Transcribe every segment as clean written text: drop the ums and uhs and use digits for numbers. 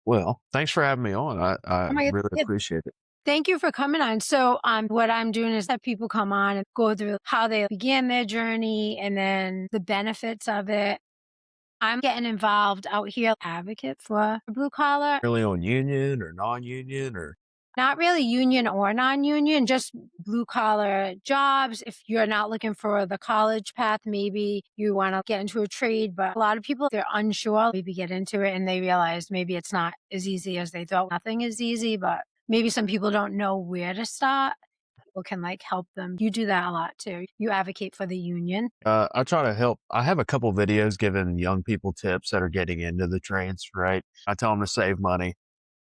Well, thanks for having me on. I Oh my really god. appreciate it. Thank you for coming on. So, what I'm doing is that people come on and go through how they began their journey and then the benefits of it. I'm getting involved out here, advocate for blue collar, Really on union or non-union or not really union or non-union, just blue collar jobs. If you're not looking for the college path, maybe you want to get into a trade, but a lot of people, they're unsure, maybe get into it and they realize maybe it's not as easy as they thought. Nothing is easy, but maybe some people don't know where to start. People can like help them. You do that a lot too. You advocate for the union. I try to help. I have a couple videos giving young people tips that are getting into the trades, right? I tell them to save money.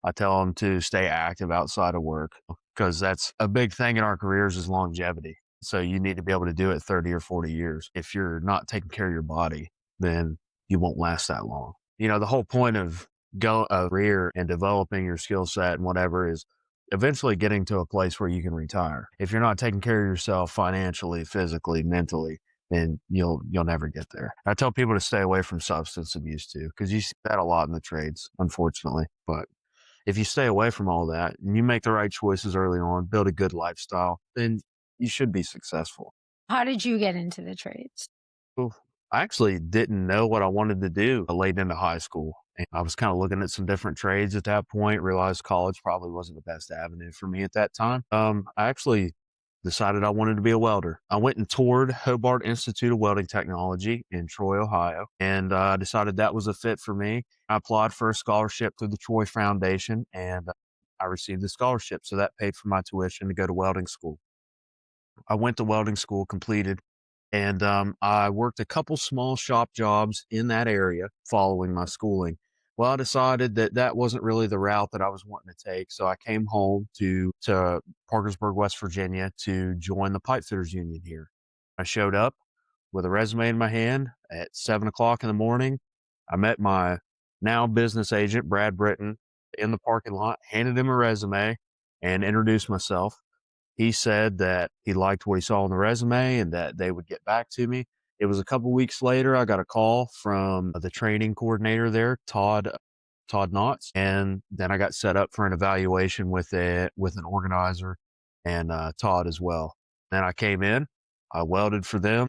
I tell them to stay active outside of work because that's a big thing in our careers is longevity. So you need to be able to do it 30 or 40 years. If you're not taking care of your body, then you won't last that long. The whole point of go a career and developing your skill set and whatever is eventually getting to a place where you can retire. If you're not taking care of yourself financially, physically, mentally, then you'll never get there. I tell people to stay away from substance abuse too, because you see that a lot in the trades, unfortunately. But if you stay away from all that and you make the right choices early on, build a good lifestyle, then you should be successful. How did you get into the trades? Oof. I actually didn't know what I wanted to do late into high school. And I was kind of looking at some different trades at that point, realized college probably wasn't the best avenue for me at that time. I actually decided I wanted to be a welder. I went and toured Hobart Institute of Welding Technology in Troy, Ohio, and I decided that was a fit for me. I applied for a scholarship through the Troy Foundation, and I received the scholarship. So that paid for my tuition to go to welding school. I went to welding school, completed, and I worked a couple small shop jobs in that area following my schooling. Well, I decided that that wasn't really the route that I was wanting to take. So I came home to Parkersburg, West Virginia to join the Pipefitters Union here. I showed up with a resume in my hand at 7 o'clock in the morning. I met my now business agent, Brad Britton, in the parking lot, handed him a resume and introduced myself. He said that he liked what he saw on the resume and that they would get back to me. It was a couple weeks later, I got a call from the training coordinator there, Todd Knotts, and then I got set up for an evaluation with an organizer and Todd as well. Then I came in, I welded for them.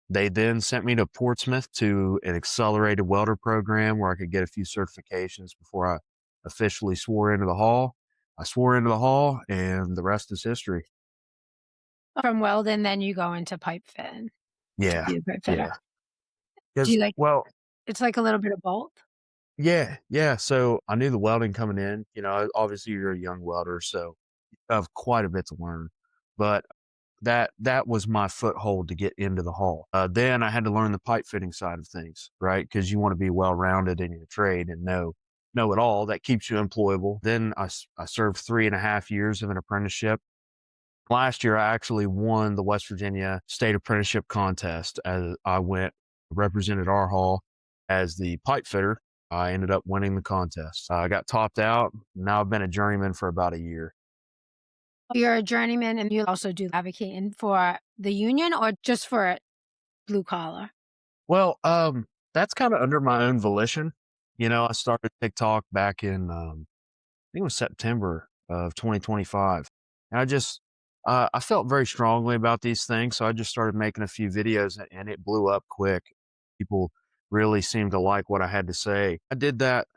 They then sent me to Portsmouth to an accelerated welder program where I could get a few certifications before I officially swore into the hall. I swore into the hall, and the rest is history. From welding, then you go into pipe fitting to Yeah, be a pipe fitter. yeah. Do Because you like well, it's like a little bit of both? yeah, yeah. So I knew the welding coming in. Obviously you're a young welder, so you have quite a bit to learn. But that was my foothold to get into the hall. Then I had to learn the pipe fitting side of things, right? Because you want to be well rounded in your trade and know it all. That keeps you employable. Then I served 3.5 years of an apprenticeship. Last year, I actually won the West Virginia State Apprenticeship Contest as I went represented our hall as the pipe fitter. I ended up winning the contest. I got topped out. Now I've been a journeyman for about a year. You're a journeyman and you also do advocating for the union or just for blue collar? Well, that's kind of under my own volition. I started TikTok back in, I think it was September of 2025. And I felt very strongly about these things. So I just started making a few videos and it blew up quick. People really seemed to like what I had to say. I did that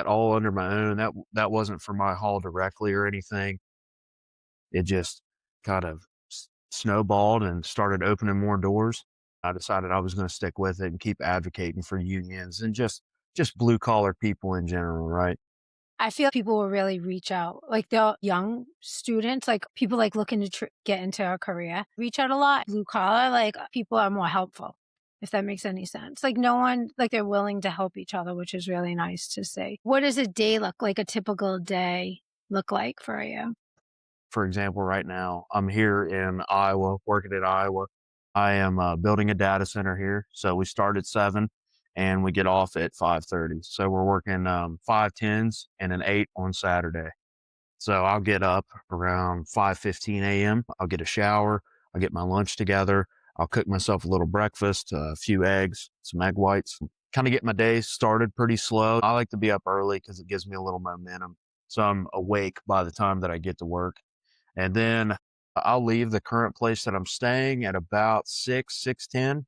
all under my own. That wasn't for my hall directly or anything. It just kind of snowballed and started opening more doors. I decided I was going to stick with it and keep advocating for unions and just blue collar people in general, right? I feel people will really reach out. Like the young students, like people like looking to get into a career, reach out a lot. Blue collar, like people are more helpful, if that makes any sense. Like no one, like they're willing to help each other, which is really nice to see. What does a day look like? A typical day look like for you? For example, right now I'm here in Iowa, working in Iowa. I am building a data center here. So we start at 7 and we get off at 5:30. So we're working 5 10s and an 8 on Saturday. So I'll get up around 5:15 a.m. I'll get a shower. I'll get my lunch together. I'll cook myself a little breakfast, a few eggs, some egg whites. kind of get my day started pretty slow. I like to be up early because it gives me a little momentum. So I'm awake by the time that I get to work. And then I'll leave the current place that I'm staying at about 6:10,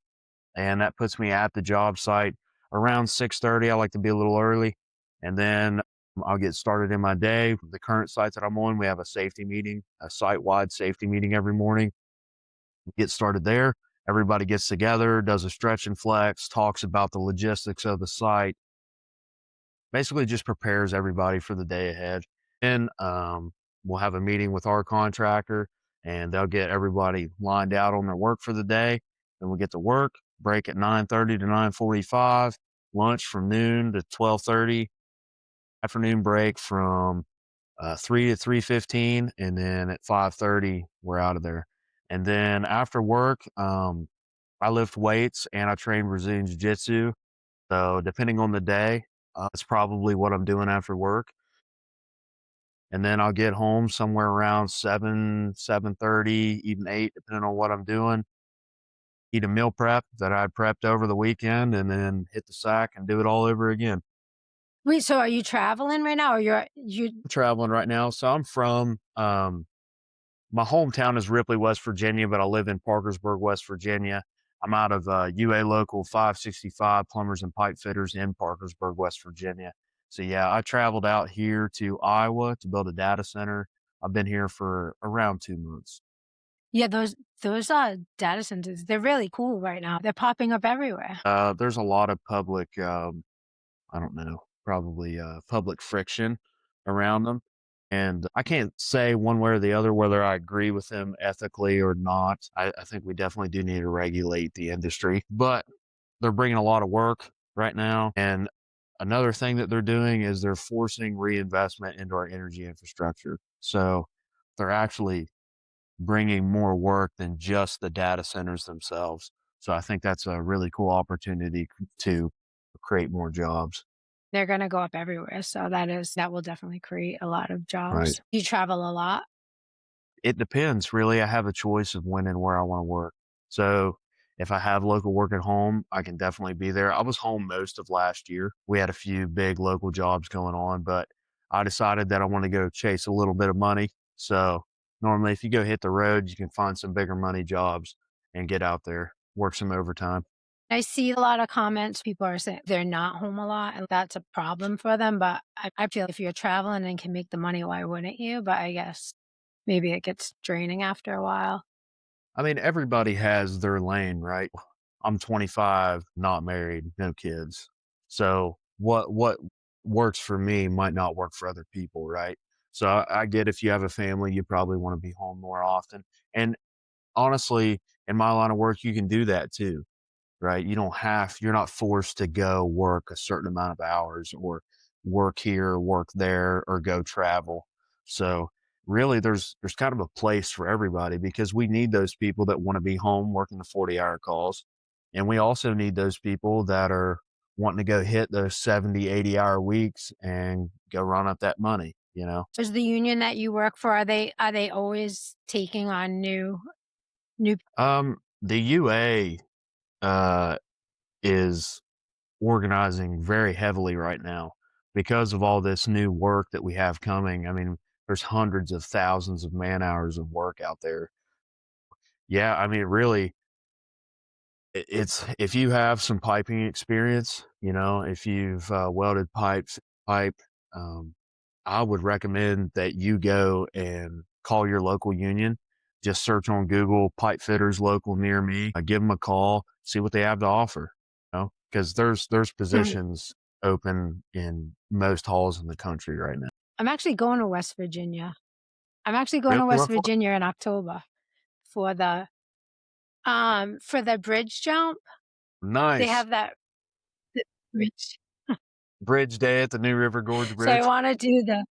and that puts me at the job site around 6:30. I like to be a little early, and then I'll get started in my day. The current site that I'm on, we have a safety meeting, a site-wide safety meeting every morning. Get started there. Everybody gets together, does a stretch and flex, talks about the logistics of the site, basically just prepares everybody for the day ahead. And we'll have a meeting with our contractor, and they'll get everybody lined out on their work for the day. Then we get to work, break at 9:30 to 9:45, lunch from noon to 12:30, afternoon break from 3 to 3:15, and then at 5:30 we're out of there. And then after work, I lift weights and I train Brazilian jiu-jitsu. So depending on the day, that's probably what I'm doing after work. And then I'll get home somewhere around 7, 7:30, even 8, depending on what I'm doing. Eat a meal prep that I prepped over the weekend, and then hit the sack and do it all over again. Wait, so are you traveling right now or you I'm traveling right now, so I'm from my hometown is Ripley, West Virginia, but I live in Parkersburg, West Virginia. I'm out of UA Local 565 Plumbers and Pipe Fitters in Parkersburg, West Virginia. So yeah, I traveled out here to Iowa to build a data center. I've been here for around 2 months. Yeah, those data centers, they're really cool right now. They're popping up everywhere. There's a lot of public, I don't know, probably public friction around them. And I can't say one way or the other whether I agree with them ethically or not. I think we definitely do need to regulate the industry, but they're bringing a lot of work right now. And another thing that they're doing is they're forcing reinvestment into our energy infrastructure. So they're actually bringing more work than just the data centers themselves. So I think that's a really cool opportunity to create more jobs. They're gonna go up everywhere, so that will definitely create a lot of Right. jobs. You travel a lot? It depends, really. I have a choice of when and where I wanna work. So, if I have local work at home, I can definitely be there. I was home most of last year. We had a few big local jobs going on, but I decided that I wanna go chase a little bit of money. So, normally, if you go hit the road, you can find some bigger money jobs and get out there, work some overtime. I see a lot of comments, people are saying they're not home a lot, and that's a problem for them, but I feel if you're traveling and can make the money, why wouldn't you? But I guess maybe it gets draining after a while. I mean, everybody has their lane, right? I'm 25, not married, no kids. So what works for me might not work for other people, right? So I get if you have a family, you probably want to be home more often. And honestly, in my line of work, you can do that too, right? You're not forced to go work a certain amount of hours or work here, work there, or go travel. So really there's kind of a place for everybody because we need those people that want to be home working the 40-hour calls. And we also need those people that are wanting to go hit those 70, 80-hour weeks and go run up that money, you know? Does the union that you work for, are they always taking on new The UA uh is organizing very heavily right now because of all this new work that we have coming. I mean, there's hundreds of thousands of man hours of work out there. Yeah, I mean, really, it's if you have some piping experience, if you've welded pipe, um, I would recommend that you go and call your local union. Just search on Google pipe fitters local near me. Give them a call, see what they have to offer. Because there's positions open in most halls in the country right now. I'm actually going to West Virginia. I'm actually going Really? to West What for? Virginia in October for the bridge jump. They Nice. have the bridge. Bridge day at the New River Gorge So I Bridge. wanna do the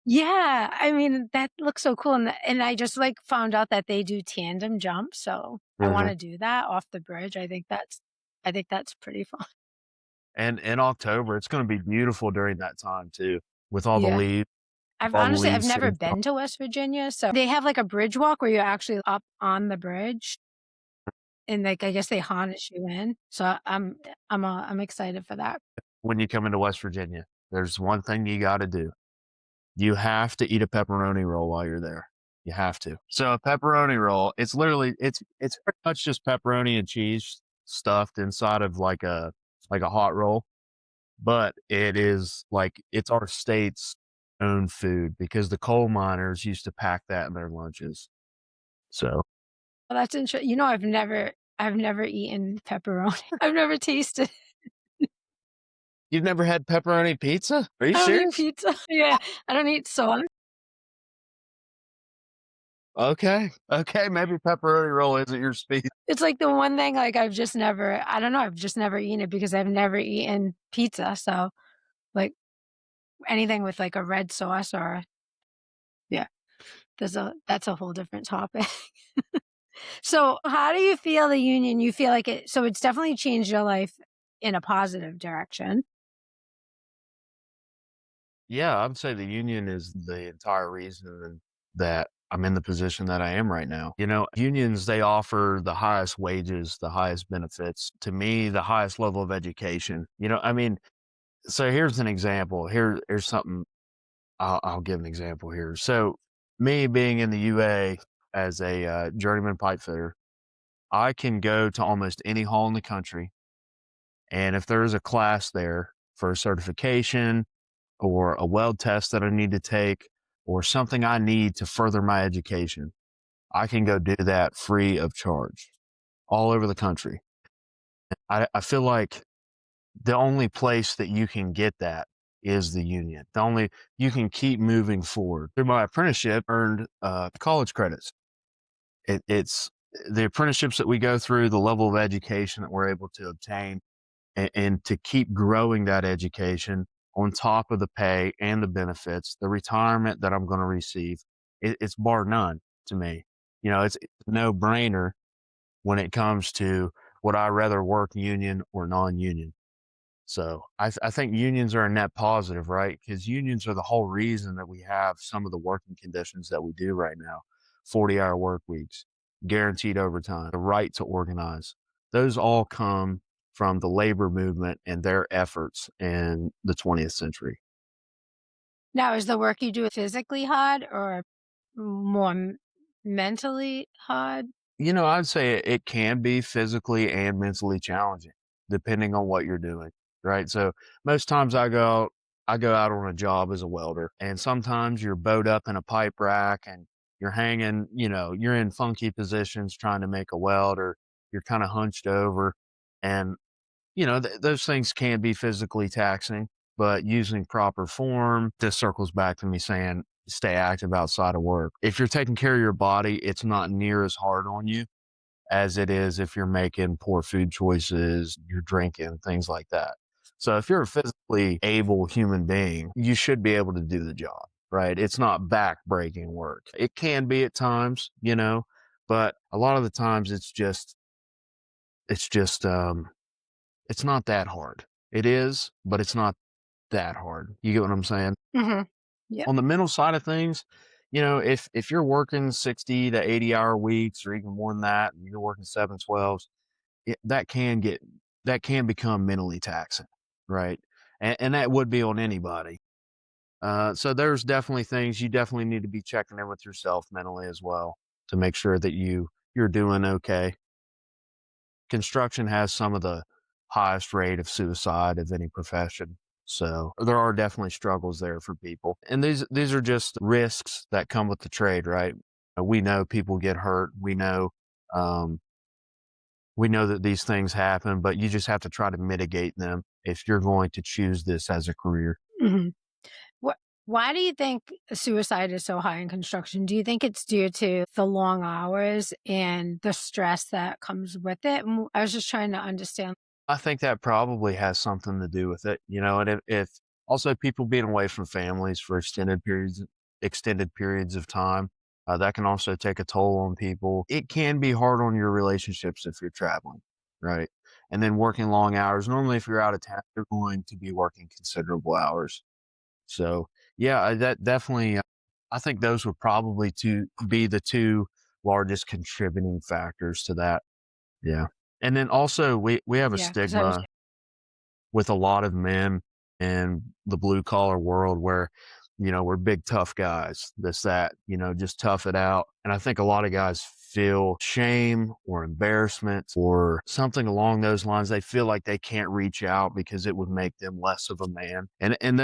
Yeah, I mean, that looks so cool, and I just, like, found out that they do tandem jumps, so I Mhm. wanna do that off the bridge. I think that's pretty fun. And in October, it's gonna be beautiful during that time too, with all the Yeah. leaves, with I've all the honestly I've leaves never sitting. been to West Virginia, so they have, like, a bridge walk where you're actually up on the bridge. and, like, I guess they harness you in. So I'm excited for that. When you come into West Virginia, there's one thing you got to do. You have to eat a pepperoni roll while you're there. You have to. So a pepperoni roll, it's literally it's pretty much just pepperoni and cheese stuffed inside of like a hot roll, but it is like it's our state's own food because the coal miners used to pack that in their lunches. So Well, that's interesting. I've never eaten pepperoni. I've never tasted you've never had pepperoni pizza? Are you I don't eat serious? pizza. Yeah, I don't eat sauce. Okay. Okay, maybe pepperoni roll isn't your speed. It's like the one thing, like, I don't know, I've just never eaten it because I've never eaten pizza, so, like, anything with, like, a red sauce or yeah, that's a whole different topic. So, how do you feel the union you feel like it's definitely changed your life in a positive direction. Yeah, I would say the union is the entire reason that I'm in the position that I am right now. You know, unions, they offer the highest wages, the highest benefits, to me, the highest level of education. You know, I mean, so here's an example. Here's something I'll give an example here. So, me being in the UA as a journeyman pipe fitter, I can go to almost any hall in the country. And if there's a class there for a certification, or a weld test that I need to take or something I need to further my education, I can go do that free of charge all over the country. I feel like the only place that you can get that is the union. The only you can keep moving forward. Through my apprenticeship, earned college credits. It's the apprenticeships that we go through, the level of education that we're able to obtain and to keep growing that education on top of the pay and the benefits, the retirement that I'm going to receive, it's bar none to me. You know, it's a no brainer when it comes to would I rather work union or non union. So I think unions are a net positive, right? Because unions are the whole reason that we have some of the working conditions that we do right now. 40-hour work weeks, guaranteed overtime, the right to organize. Those all come from the labor movement and their efforts in the 20th century. Now is the work you do physically hard or more mentally hard? You know, I'd say it can be physically and mentally challenging depending on what you're doing, right? So most times I go out on a job as a welder, and sometimes you're bowed up in a pipe rack and you're hanging, you know, you're in funky positions trying to make a weld or you're kind of hunched over. And you know, those things can be physically taxing, but using proper form, this circles back to me saying stay active outside of work. If you're taking care of your body, it's not near as hard on you as it is if you're making poor food choices, you're drinking, things like that. So if you're a physically able human being, you should be able to do the job, right? It's not back breaking work. It can be at times, you know, but a lot of the times it's just, it's not that hard. It is, but it's not that hard. You get what I'm saying? Mhm. Yep. On the mental side of things, you know, if you're working 60 to 80-hour weeks or even more than that, and you're working 7/12s, that can get that can become mentally taxing, right? And that would be on anybody. So there's definitely things you definitely need to be checking in with yourself mentally as well to make sure that you're doing okay. Construction has some of the highest rate of suicide of any profession. So there are definitely struggles there for people. And these are just risks that come with the trade, right? We know people get hurt. Um, we know that these things happen, but you just have to try to mitigate them if you're going to choose this as a career. Mhm. Wh Why do you think suicide is so high in construction? Do you think it's due to the long hours and the stress that comes with it? I was just trying to understand. I think that probably has something to do with it, you know, and if also people being away from families for extended periods of time, that can also take a toll on people. It can be hard on your relationships if you're traveling, right? And then working long hours. Normally, if you're out of town, you're going to be working considerable hours. So, yeah, that definitely, I think those would probably be the two largest contributing factors to that. Yeah. And then also we have a Yeah, because I was stigma with a lot of men in the blue collar world where, we're big tough guys, this, that, just tough it out. And I think a lot of guys feel shame or embarrassment or something along those lines. They feel like they can't reach out because it would make them less of a man. And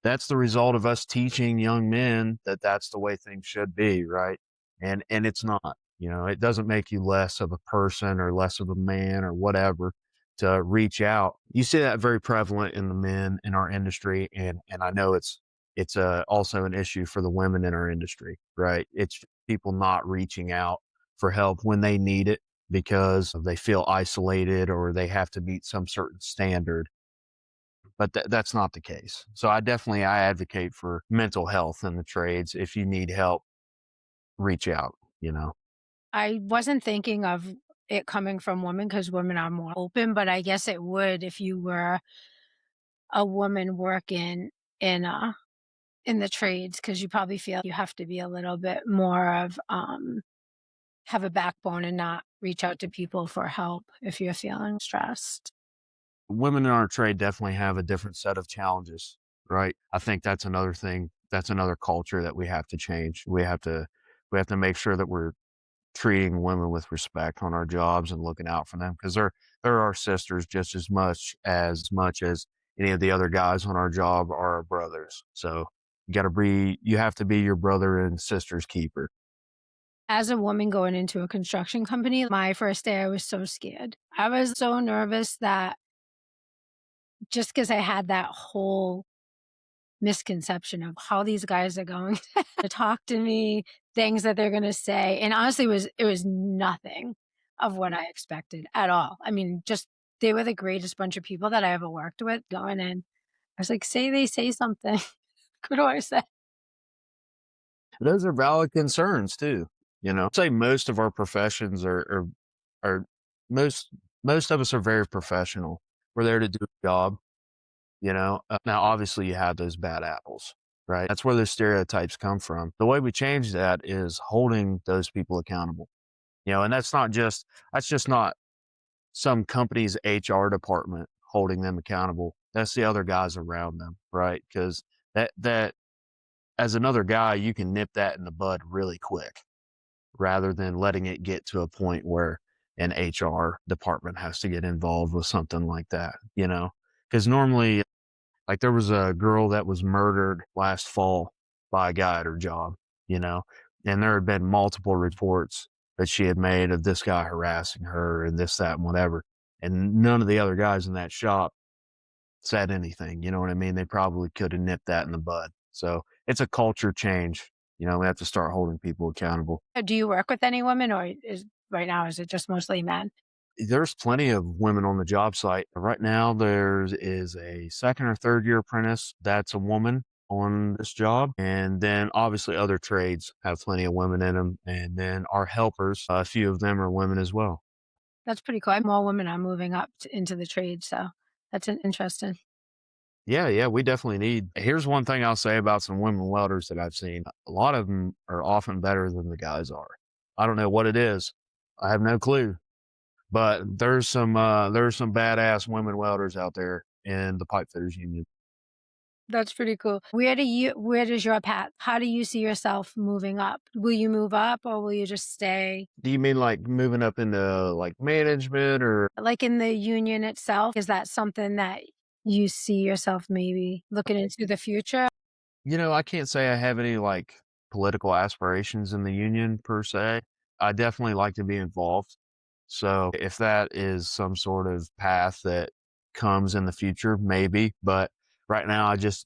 that's the result of us teaching young men that that's the way things should be, right? And it's not. It doesn't make you less of a person or less of a man or whatever to reach out. You see that very prevalent in the men in our industry, and I know it's also an issue for the women in our industry, right? It's people not reaching out for help when they need it because they feel isolated or they have to meet some certain standard. But that's not the case. So I advocate for mental health in the trades. If you need help, reach out. You know. I wasn't thinking of it coming from women because women are more open, but I guess it would if you were a woman working in, in the trades, because you probably feel you have to be a little bit more of, have a backbone and not reach out to people for help if you're feeling stressed. Women in our trade definitely have a different set of challenges, right? I think that's another thing. That's another culture that we have to change. We have to make sure that we're treating women with respect on our jobs and looking out for them because they're our sisters just as much as any of the other guys on our job are our brothers. So you have to be your brother and sister's keeper. As a woman going into a construction company, my first day, I was so scared. I was so nervous that just because I had that whole misconception of how these guys are going to talk to me, things that they're gonna say, and honestly, it was nothing of what I expected at all. I mean, just they were the greatest bunch of people that I ever worked with going in. I was like, "Say they say something." What do I say? Those are valid concerns too. I'd say most of our professions are most most of us are very professional. We're there to do a job. Now obviously you have those bad apples, right? That's where those stereotypes come from. The way we change that is holding those people accountable. And that's just not some company's HR department holding them accountable. That's the other guys around them, right? Because that as another guy, you can nip that in the bud really quick rather than letting it get to a point where an HR department has to get involved with something like that, because normally, like, there was a girl that was murdered last fall by a guy at her job, you know, and there had been multiple reports that she had made of this guy harassing her and this, that, and whatever. And none of the other guys in that shop said anything. You know what I mean? They probably could have nipped that in the bud. So it's a culture change. We have to start holding people accountable. Do you work with any women, or is right now, is it just mostly men? There's plenty of women on the job site. Right now, there is a second or third year apprentice that's a woman on this job. And then obviously other trades have plenty of women in them. And then our helpers, a few of them are women as well. That's pretty cool. More women are moving up into the trade, so that's interesting. Yeah, yeah, we definitely need. Here's one thing I'll say about some women welders that I've seen. A lot of them are often better than the guys are. I don't know what it is. I have no clue. But there's some badass women welders out there in the pipe fitters union. That's pretty cool. Where does your path how do you see yourself moving up? Will you move up or will you just stay, Do you mean like moving up into like management or like, in the union itself? Is that something that you see yourself maybe looking into the future? I can't say I have any like political aspirations in the union per se. I definitely like to be involved. So if that is some sort of path that comes in the future, maybe. But right now, I just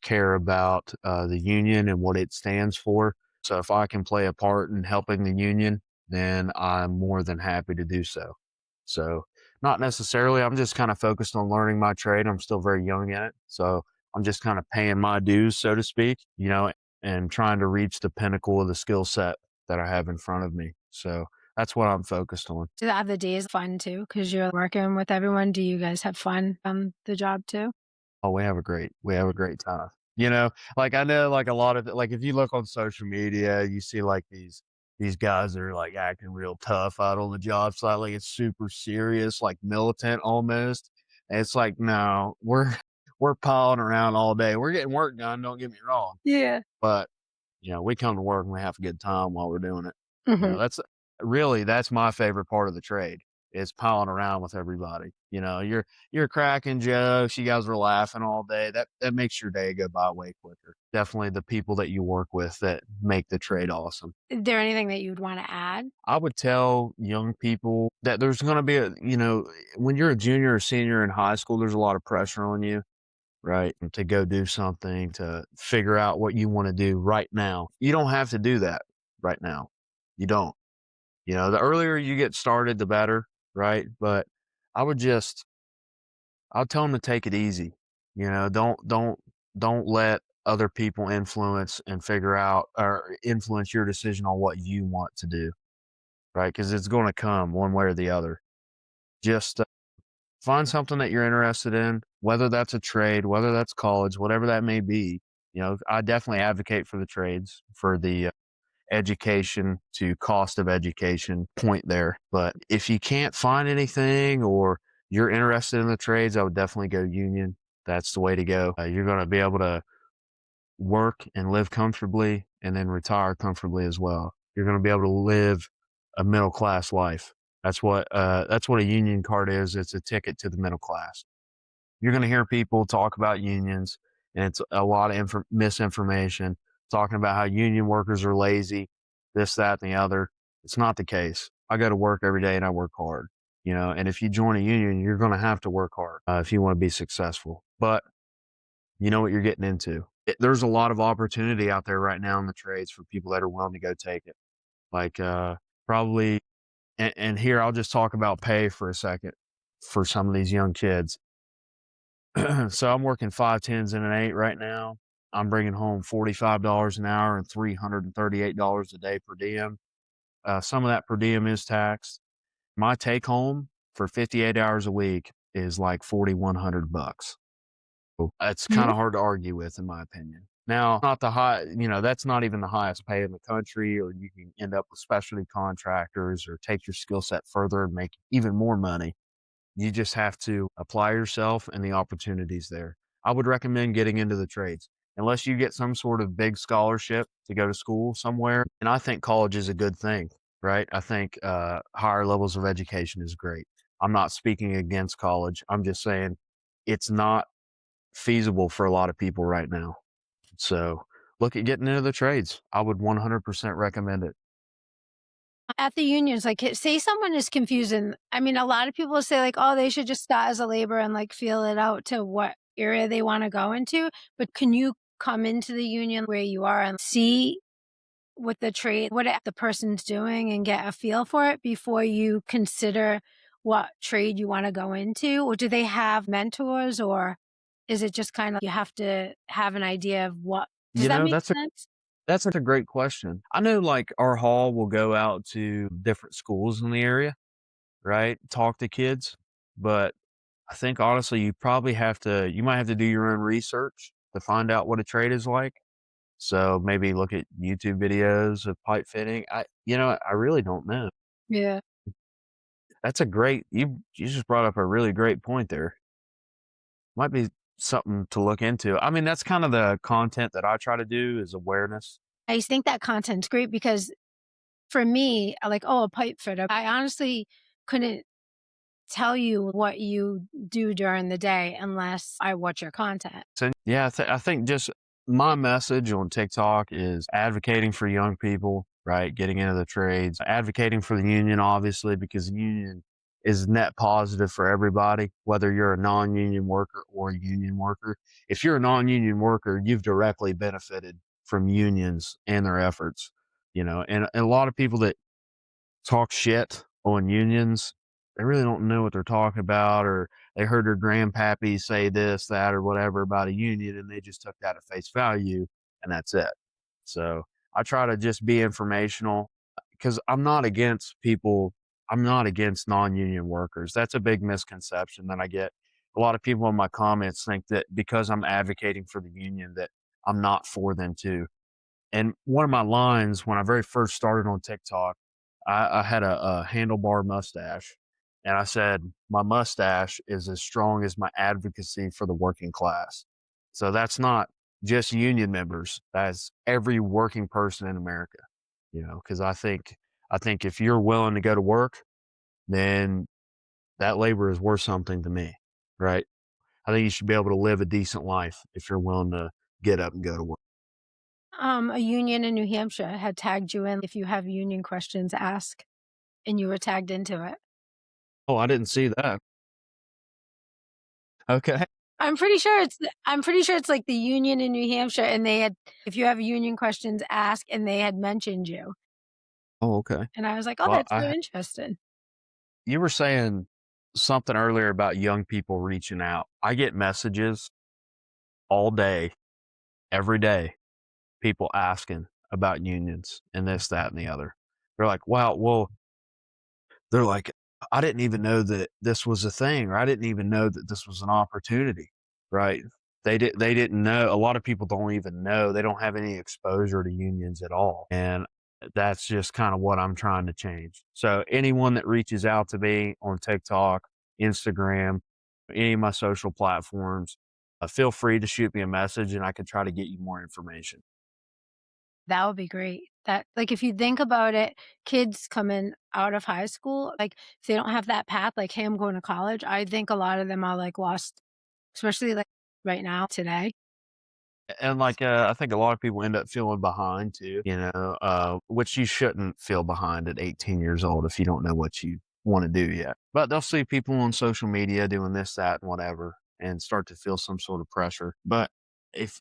care about the union and what it stands for. So if I can play a part in helping the union, then I'm more than happy to do so. So not necessarily. I'm just kind of focused on learning my trade. I'm still very young in it. So I'm just kind of paying my dues, so to speak, and trying to reach the pinnacle of the skill set that I have in front of me. So that's what I'm focused on. Do the other days fun too? Because 'Cause you're working with everyone. Do you guys have fun on the job too? Oh, we have a great time. Like I know like a lot of like if you look on social media, you see like these these guys that are like acting real tough out on the job site, like it's super serious, like militant almost. And it's like, no, we're piling around all day. We're getting work done, don't get me wrong. Yeah. But we come to work and we have a good time while we're doing it. Mhm. That's really that's my favorite part of the trade is piling around with everybody. You're cracking jokes, you guys are laughing all day. That makes your day go by way quicker. Definitely the people that you work with that make the trade awesome. Is there anything that you'd wanna add? I would tell young people that there's going to be when you're a junior or senior in high school, there's a lot of pressure on you, right? To go do something, to figure out what you want to do right now. You don't have to do that right now. You don't. The earlier you get started, the better, right? But I would just, I'll tell them to take it easy. Don't let other people influence and figure out or influence your decision on what you want to do, right? Because it's going to come one way or the other. Just find something that you're interested in, whether that's a trade, whether that's college, whatever that may be. I definitely advocate for the trades, for the education to cost of education point there. But if you can't find anything or you're interested in the trades, I would definitely go union. That's the way to go. You're going to be able to work and live comfortably and then retire comfortably as well. You're going to be able to live a middle class life. That's what a union card is. It's a ticket to the middle class. You're going to hear people talk about unions, and it's a lot of misinformation talking about how union workers are lazy, this, that, and the other. It's not the case. I go to work every day and I work hard, and if you join a union, you're going to have to work hard if you want to be successful. But you know what you're getting into. There's a lot of opportunity out there right now in the trades for people that are willing to go take it. Like, probably, and here I'll just talk about pay for a second for some of these young kids. So I'm working 5 10s and an 8 right now. I'm bringing home $45 an hour and $338 a day per diem. Some of that per diem is taxed. My take home for 58 hours a week is like 4,100 bucks. It's kind Mhm. of hard to argue with, in my opinion. Now, not the high, that's not even the highest pay in the country, or you can end up with specialty contractors or take your skill set further and make even more money. You just have to apply yourself and the opportunities there. I would recommend getting into the trades unless you get some sort of big scholarship to go to school somewhere. And I think college is a good thing, right? I think higher levels of education is great. I'm not speaking against college. I'm just saying it's not feasible for a lot of people right now. So look at getting into the trades. I would 100% recommend it. At the unions, like, say someone is confused, and I mean, a lot of people say, like, "Oh, they should just start as a laborer and, like, feel it out to what area they wanna go into," but can you come into the union where you are and see what the person's doing and get a feel for it before you consider what trade you wanna go into? Or do they have mentors, or is it just kinda you have to have an idea of what does You that know, make that's a sense? That's such a great question. I know like our hall will go out to different schools in the area, right? Talk to kids, but I think honestly you might have to do your own research to find out what a trade is like. So maybe look at YouTube videos of pipe fitting. I really don't know. Yeah. That's you just brought up a really great point there. Might be something to look into. I mean, that's kind of the content that I try to do is awareness. I just think that content's great because for me, like, oh, a pipe fitter. I honestly couldn't tell you what you do during the day unless I watch your content. So yeah, I think just my message on TikTok is advocating for young people, right? Getting into the trades, advocating for the union, obviously, because the union is net positive for everybody, whether you're a non-union worker or a union worker. If you're a non-union worker, you've directly benefited from unions and their efforts, and a lot of people that talk shit on unions, they really don't know what they're talking about, or they heard their grandpappy say this, that, or whatever about a union, and they just took that at face value, and that's it. So I try to just be informational because I'm not against people. I'm not against non-union workers. That's a big misconception that I get. A lot of people in my comments think that because I'm advocating for the union that I'm not for them too. And one of my lines when I very first started on TikTok, I had a handlebar mustache. And I said, my mustache is as strong as my advocacy for the working class. So that's not just union members, that's every working person in America, because I think if you're willing to go to work, then that labor is worth something to me, right? I think you should be able to live a decent life if you're willing to get up and go to work. A union in New Hampshire had tagged you in. If you have union questions, ask, and you were tagged into it. Oh, I didn't see that. Okay. I'm pretty sure it's like the union in New Hampshire, and they had, if you have union questions, ask, and they had mentioned you. Oh, okay. And I was like, "Oh, Well, that's so interesting." you were saying something earlier about young people reaching out. I get messages all day, every day, people asking about unions and this, that, and the other. They're like, wow, well, they're like, I didn't even know that this was a thing, or I didn't even know that this was an opportunity, right? They didn't know. A lot of people don't even know. They don't have any exposure to unions at all. And that's just kind of what I'm trying to change. So anyone that reaches out to me on TikTok, Instagram, any of my social platforms, feel free to shoot me a message and I can try to get you more information. That would be great. That, like, if you think about it, kids coming out of high school, like, if they don't have that path, like, "Hey, I'm going to college," I think a lot of them are, like, lost, especially, like, right now, today. And like, I think a lot of people end up feeling behind too, which you shouldn't feel behind at 18 years old if you don't know what you want to do yet. But they'll see people on social media doing this, that, and whatever, and start to feel some sort of pressure. But if,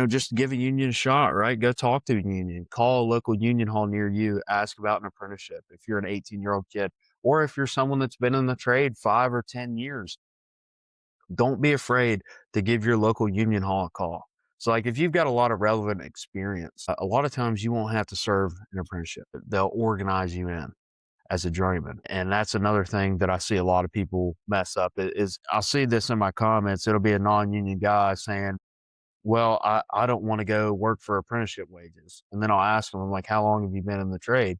just give a union a shot, right? Go talk to a union, call a local union hall near you, ask about an apprenticeship if you're an 18-year-old kid, or if you're someone that's been in the trade 5 or 10 years, don't be afraid to give your local union hall a call. So, like, if you've got a lot of relevant experience, a lot of times you won't have to serve an apprenticeship. They'll organize you in as a journeyman. And that's another thing that I see a lot of people mess up is I'll see this in my comments. It'll be a non-union guy saying, well, I don't want to go work for apprenticeship wages. And then I'll ask them, I'm like, how long have you been in the trade?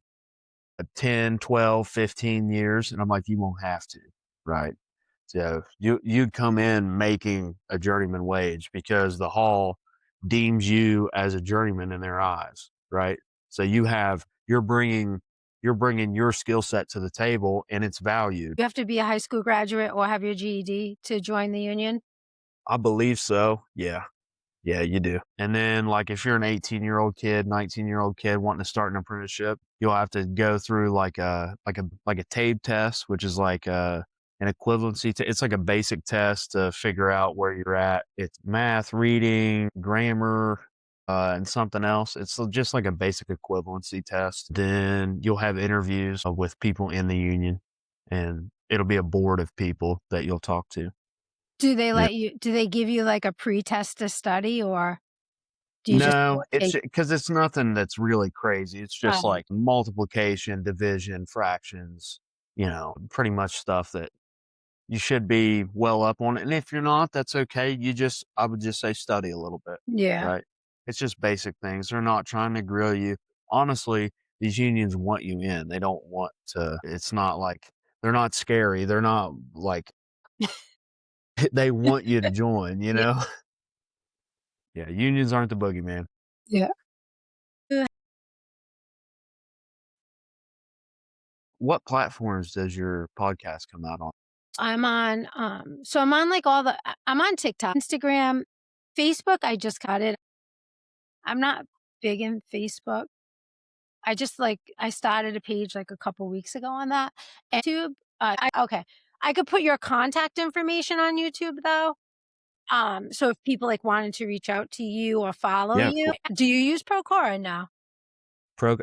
10, 12, 15 years. And I'm like, you won't have to, right? So you'd come in making a journeyman wage because the hall deems you as a journeyman in their eyes, right? So you're bringing your skill set to the table and it's valued. You have to be a high school graduate or have your GED to join the union? I believe so. Yeah. Yeah, you do. And then, like, if you're an 18-year-old kid, 19-year-old kid wanting to start an apprenticeship, you'll have to go through like a TABE test, which is like an equivalency. It's like a basic test to figure out where you're at. It's math, reading, grammar, and something else. It's just like a basic equivalency test. Then you'll have interviews with people in the union, and it'll be a board of people that you'll talk to. Yeah. Do they give you, like, a pre-test to study, or do you just No, it's take because it's nothing that's really crazy. It's just oh, like multiplication, division, fractions, pretty much stuff that you should be well up on. And if you're not, that's okay. I would just say study a little bit, yeah. right? It's just basic things. They're not trying to grill you. Honestly, these unions want you in. They don't want to, it's not like they're not scary. They're not like, they want you to join, you Yeah, know? Yeah, unions aren't the boogeyman. yeah. What platforms does your podcast come out on? I'm on, like, I'm on TikTok, Instagram, Facebook, I just got it. I'm not big in Facebook. I started a page, like, a couple weeks ago on that. And YouTube, okay. I could put your contact information on YouTube, though. So if people, like, wanted to reach out to you or follow Yeah, of you, course. do you use Procore or no?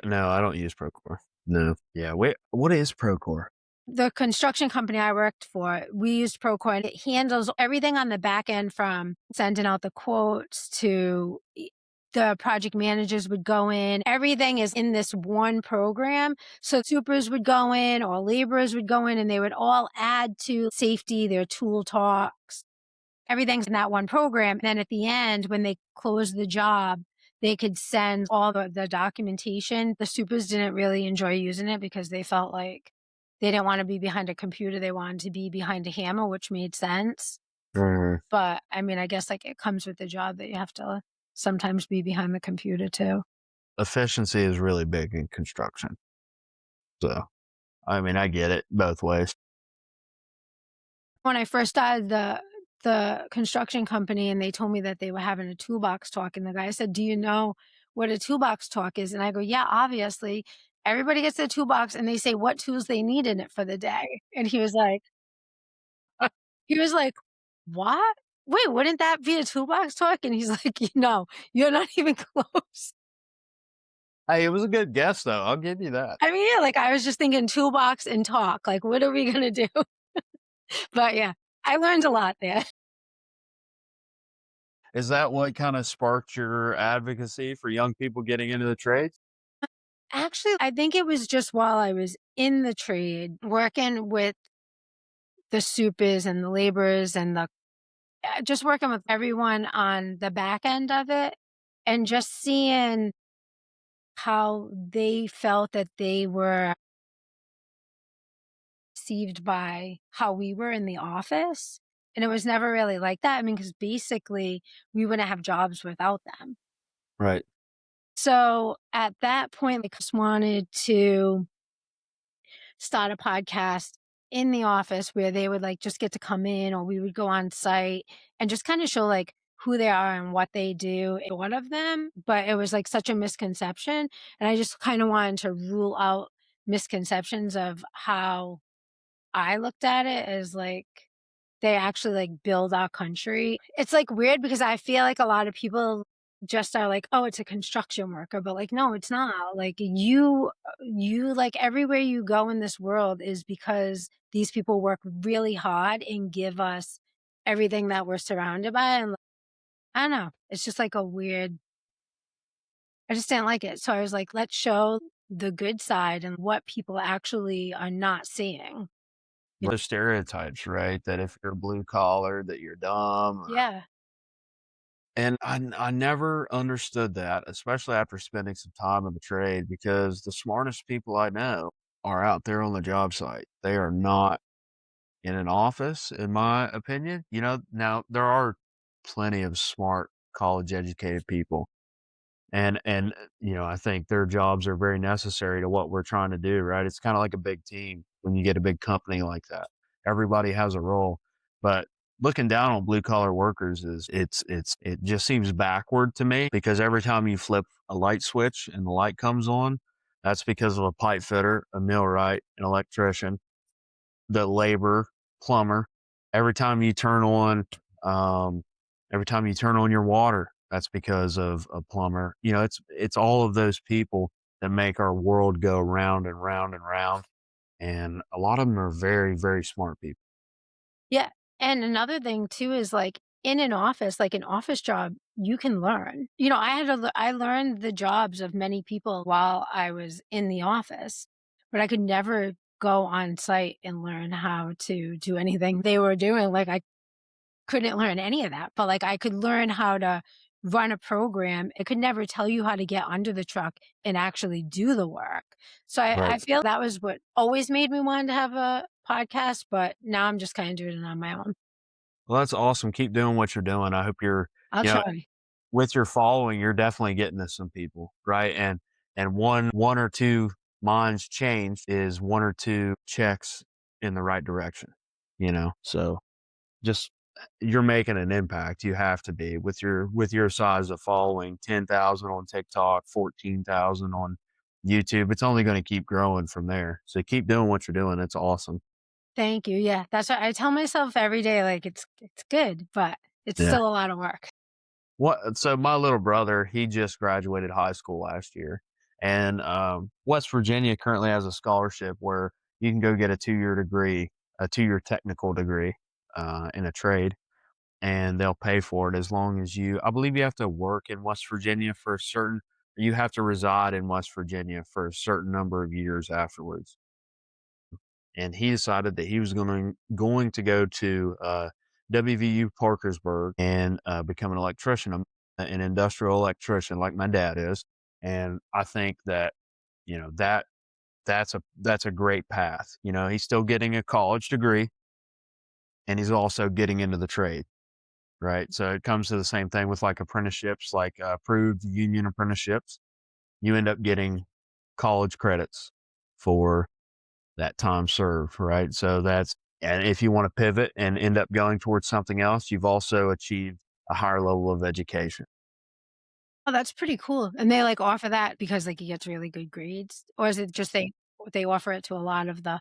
No, I don't use Procore. No. Yeah, wait, what is Procore? The construction company I worked for, we used Procore, and it handles everything on the back end, from sending out the quotes to the project managers would go in. Everything is in this one program. So supers would go in or laborers would go in, and they would all add to safety, their tool talks. Everything's in that one program. And then at the end, when they close the job, they could send all the documentation. The supers didn't really enjoy using it because they felt like they didn't wanna be behind a computer, they wanted to be behind a hammer, which made sense. Mhm. But, I mean, I guess, like, it comes with the job that you have to sometimes be behind the computer too. Efficiency is really big in construction. So, I mean, I get it both ways. When I first started the construction company and they told me that they were having a toolbox talk, and the guy said, "Do you know what a toolbox talk is?" And I go, "Yeah, obviously. Everybody gets their toolbox and they say what tools they need in it for the day." And he was like, "What? Wait, wouldn't that be a toolbox talk?" And he's like, "You know, you're not even close." Hey, it was a good guess, though. I'll give you that. I mean, yeah, like, I was just thinking toolbox and talk, like, what are we gonna do? But yeah, I learned a lot there. Is that what kind of sparked your advocacy for young people getting into the trades? Actually, I think it was just while I was in the trade, working with the supers and the laborers and just working with everyone on the back end of it, and just seeing how they felt that they were received by how we were in the office. And it was never really like that. I mean, because basically we wouldn't have jobs without them. Right. So at that point, I just wanted to start a podcast in the office where they would like just get to come in, or we would go on site and just kind of show like who they are and what they do. One of them, but it was like such a misconception. And I just kind of wanted to rule out misconceptions of how I looked at it as like they actually like build our country. It's like weird because I feel like a lot of people just are like, "Oh, it's a construction worker," but like, no, it's not. Like you like everywhere you go in this world is because these people work really hard and give us everything that we're surrounded by. And I don't know, it's just like a weird. I just didn't like it. So I was like, let's show the good side and what people actually are not seeing. The stereotypes, right? That if you're blue collar, that you're dumb. Yeah. And I never understood that, especially after spending some time in the trade, because the smartest people I know are out there on the job site. They are not in an office, in my opinion. Now there are plenty of smart college educated people. And I think their jobs are very necessary to what we're trying to do, right? It's kind of like a big team when you get a big company like that. Everybody has a role, but looking down on blue collar workers it just seems backward to me because every time you flip a light switch and the light comes on, that's because of a pipe fitter, a millwright, an electrician, the labor, plumber. Every time you turn on, um, every time you turn on your water, that's because of a plumber. It's all of those people that make our world go round and round and round. And a lot of them are very, very smart people. Yeah, and another thing too is, like, in an office, like an office job, you can learn. You know, I learned the jobs of many people while I was in the office, but I could never go on site and learn how to do anything they were doing. Like, I couldn't learn any of that, but, like, I could learn how to run a program. It could never tell you how to get under the truck and actually do the work. So I Right. feel that was what always made me want to have a podcast, but now I'm just kinda doing it on my own. Well, that's awesome. Keep doing what you're doing. I hope I'll you know, try. with your following, you're definitely getting to some people, right? And one or two minds changed is one or two checks in the right direction. So just you're making an impact. You have to be with your size of following, 10,000 on TikTok, 14,000 on YouTube. It's only going to keep growing from there. So keep doing what you're doing. It's awesome. Thank you, yeah, that's what I tell myself every day, like, it's good, but it's Yeah. still a lot of work. So my little brother, he just graduated high school last year, and West Virginia currently has a scholarship where you can go get a 2-year technical degree in a trade, and they'll pay for it as long as I believe you have to work in West Virginia for you have to reside in West Virginia for a certain number of years afterwards. And he decided that he was going to go to WVU Parkersburg and become an electrician. an industrial electrician like my dad is. And I think that, you know, that's a great path. You know, he's still getting a college degree and he's also getting into the trade, right? So it comes to the same thing with like apprenticeships, like approved union apprenticeships. You end up getting college credits for that time served, right? So that's, and if you want to pivot and end up going towards something else, you've also achieved a higher level of education. Oh, that's pretty cool. And they, like, offer that because, like, he gets really good grades? Or is it just they offer it to a lot of the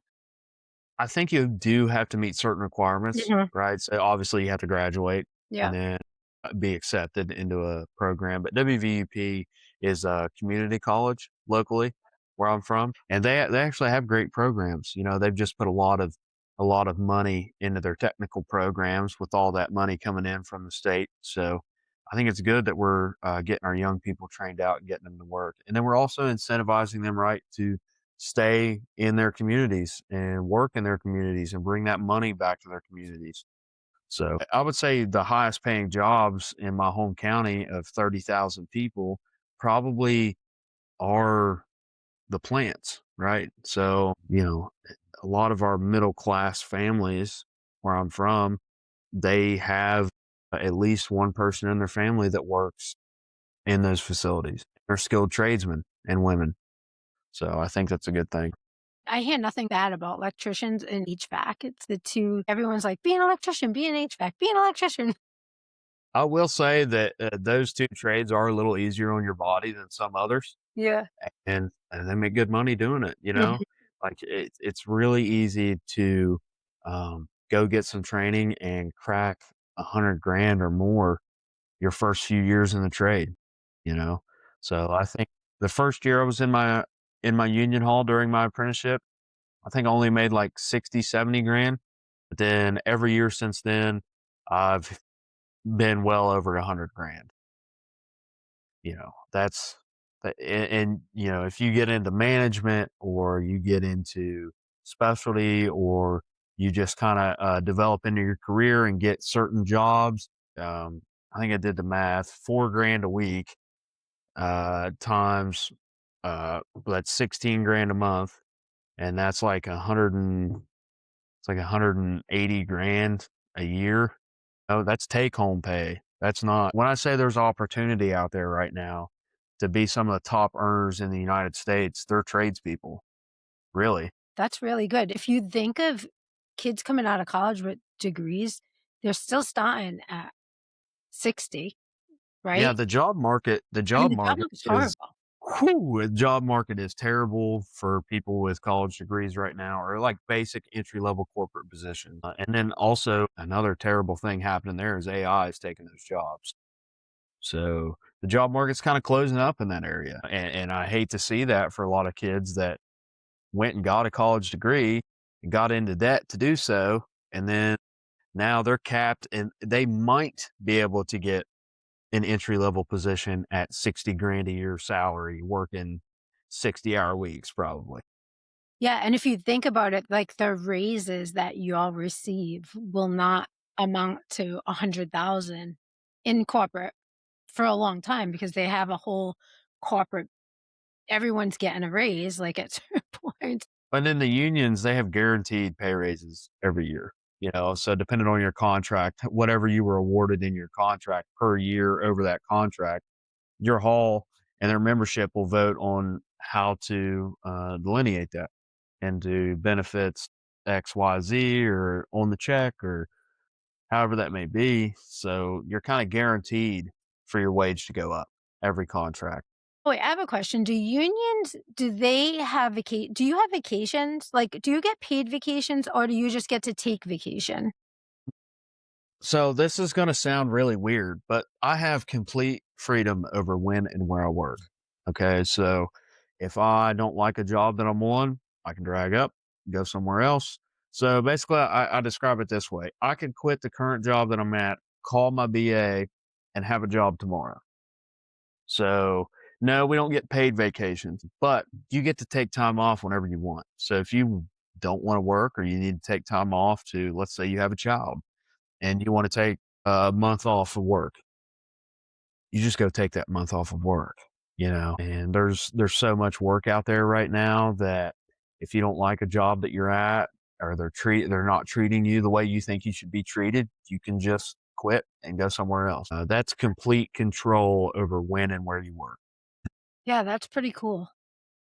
I think you do have to meet certain requirements, Mhm. right? So obviously you have to graduate Yeah. and then be accepted into a program. But WVUP is a community college locally where I'm from, and they actually have great programs. You know, they've just put a lot of money into their technical programs with all that money coming in from the state. So I think it's good that we're getting our young people trained out and getting them to work, and then we're also incentivizing them right to stay in their communities and work in their communities and bring that money back to their communities. So I would say the highest paying jobs in my home county of 30,000 people probably are the plants, right? So, you know, a lot of our middle class families where I'm from, they have at least one person in their family that works in those facilities. They're skilled tradesmen and women. So I think that's a good thing. I hear nothing bad about electricians and HVAC. It's the 2 everyone's like, "Be an electrician, be an HVAC, be an electrician." I will say that those two trades are a little easier on your body than some others, Yeah. and they make good money doing it. You know, like it's really easy to go get some training and crack 100 grand or more your first few years in the trade. You know, so I think the first year I was in my union hall during my apprenticeship, I think I only made like 60, 70 grand. But then every year since then, I've been well over 100 grand. You know, that's and, you know, if you get into management or you get into specialty or you just kind of develop into your career and get certain jobs, I think I did the math, 4 grand a week times that's 16 grand a month, and that's like a hundred and it's like 180 grand a year. Oh, that's take home pay. That's not, when I say there's opportunity out there right now to be some of the top earners in the United States, they're tradespeople, really. That's really good. If you think of kids coming out of college with degrees, they're still starting at 60, Yeah, right? the I mean, job the job market market's is horrible. whew, the job market is terrible for people with college degrees right now, or like basic entry level corporate positions. And then also another terrible thing happening there is AI is taking those jobs. So the job market's kind of closing up in that area. And I hate to see that for a lot of kids that went and got a college degree and got into debt to do so. And then now they're capped and they might be able to get an entry level position at 60 grand a year salary, working 60-hour weeks, probably. Yeah, and if you think about it, like, the raises that you all receive will not amount to 100,000 in corporate for a long time because they have a whole corporate everyone's getting a raise, like, at certain point. And then the unions, they have guaranteed pay raises every year, you know, so depending on your contract, whatever you were awarded in your contract per year over that contract, your hall and their membership will vote on how to delineate that into benefits XYZ or on the check or however that may be. So you're kind of guaranteed for your wage to go up every contract. Wait, I have a question. Do unions do they have do you have vacations? Like, do you get paid vacations or do you just get to take vacation? So this is going to sound really weird, but I have complete freedom over when and where I work. Okay. So if I don't like a job that I'm on, I can drag up, go somewhere else. So basically, I describe it this way: I can quit the current job that I'm at, call my BA, and have a job tomorrow. So no, we don't get paid vacations, but you get to take time off whenever you want. So if you don't want to work or you need to take time off to, let's say you have a child and you want to take a month off of work, you just go take that month off of work, and there's so much work out there right now that if you don't like a job that you're at, or they're not treating you the way you think you should be treated, you can just quit and go somewhere else. That's complete control over when and where you work. Yeah, that's pretty cool.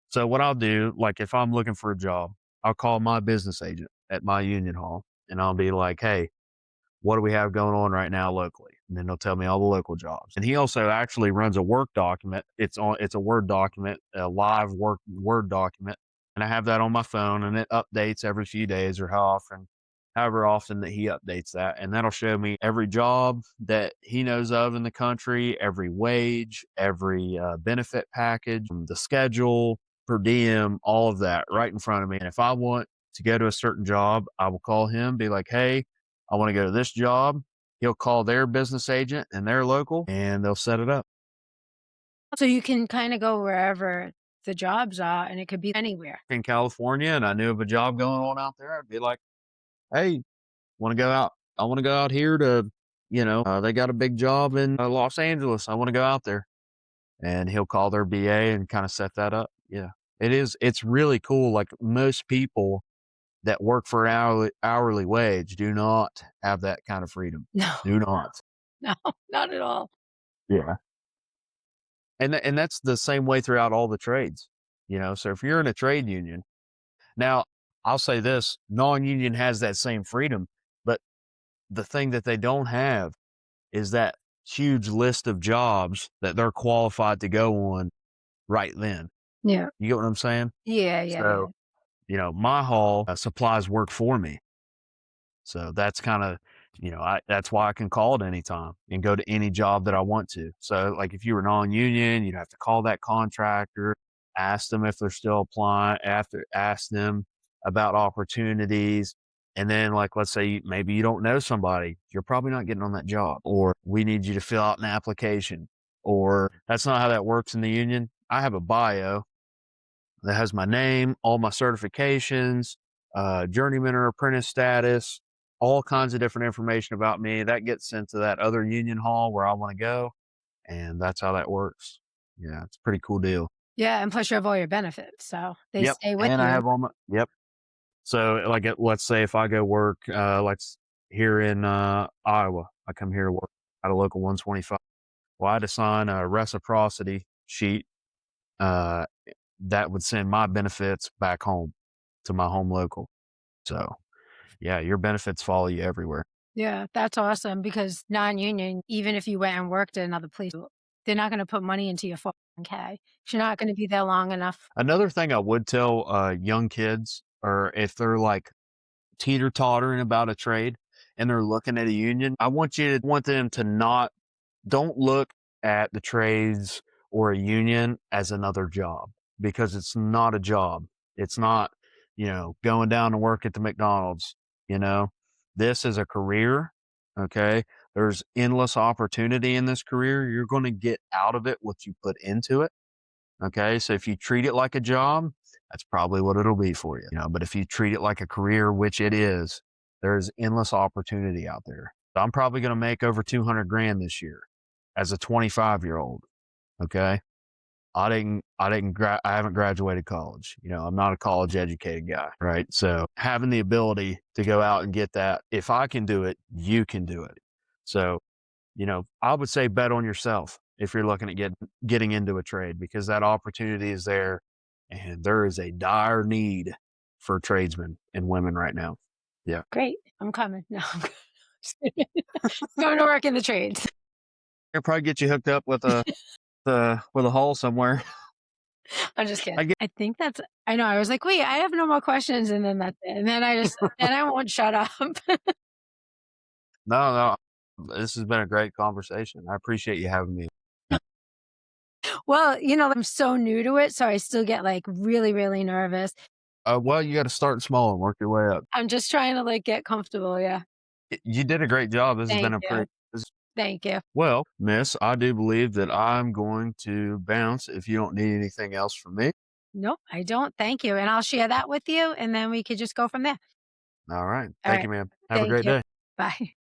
So what I'll do, like if I'm looking for a job, I'll call my business agent at my union hall and I'll be like, "Hey, what do we have going on right now locally?" And then they'll tell me all the local jobs. And he also actually runs a work document. It's a Word document, a live work Word document. And I have that on my phone and it updates every few days or however often that he updates that. And that'll show me every job that he knows of in the country, every wage, every benefit package, the schedule, per diem, all of that right in front of me. And if I want to go to a certain job, I will call him, be like, "Hey, I want to go to this job." He'll call their business agent and their local and they'll set it up. So you can kinda go wherever the jobs are, and it could be anywhere. In California and I knew of a job going on out there, I'd be like, "Hey, want to go out? I want to go out here to, they got a big job in Los Angeles. I want to go out there." And he'll call their BA and kind of set that up. Yeah. It's really cool. Like most people that work for an hourly wage do not have that kind of freedom. No, Do not. no, not at all. Yeah. And that's the same way throughout all the trades, So if you're in a trade union, now I'll say this, non-union has that same freedom, but the thing that they don't have is that huge list of jobs that they're qualified to go on right then. Yeah. You get what I'm saying? Yeah, yeah, yeah. So, my hall supplies work for me. So that's kind of, that's why I can call it anytime and go to any job that I want to. So like if you were non-union, you'd have to call that contractor, ask them if they're still applying, ask them about opportunities. And then like, let's say maybe you don't know somebody, you're probably not getting on that job, or we need you to fill out an application, or that's not how that works in the union. I have a bio that has my name, all my certifications, journeyman or apprentice status, all kinds of different information about me. That gets sent to that other union hall where I want to go. And that's how that works. Yeah, it's a pretty cool deal. Yeah, and plus you have all your benefits, so they Yep. stay with And I you. have all my, yep. So like, let's say if I go work, let's here in Iowa, I come here to work at a local 125. Well, I had to sign a reciprocity sheet uh, that would send my benefits back home to my home local. So, yeah, your benefits follow you everywhere. Yeah, that's awesome because non-union, even if you went and worked at another place, they're not gonna put money into your 401k. 'Cause you're not gonna be there long enough. Another thing I would tell young kids, or if they're like teeter tottering about a trade and they're looking at a union, want them to not don't look at the trades or a union as another job, because it's not a job. It's not, going down to work at the McDonald's, you know. This is a career, okay? There's endless opportunity in this career. You're going to get out of it what you put into it, okay? So if you treat it like a job, that's probably what it'll be for you, but if you treat it like a career, which it is, there's endless opportunity out there. So I'm probably going to make over 200 grand this year as a 25-year-old. Okay. I haven't graduated college. I'm not a college educated guy. Right. So having the ability to go out and get that, if I can do it, you can do it. So, I would say bet on yourself if you're looking at getting into a trade, because that opportunity is there and there is a dire need for tradesmen and women right now. Yeah. Great, I'm coming. No, I'm just kidding. Going to work in the trades. I'll probably get you hooked up with a hole somewhere. I'm just I kidding. get I think that's I know, I was like, "Wait, I have no more questions," and then that's it, and then I won't shut up. No, no. This has been a great conversation. I appreciate you having me. Well, I'm so new to it, so I still get, like, really, really nervous. Well, you got to start small and work your way up. I'm just trying to, like, get comfortable, yeah. You did a great job. This has been Thank a you. pretty. Thank you. Well, miss, I do believe that I'm going to bounce if you don't need anything else from me. Nope, I don't, thank you, and I'll share that with you, and then we could just go from there. All right. Thank you, Alright, ma'am. Have a thank great you. day. Bye.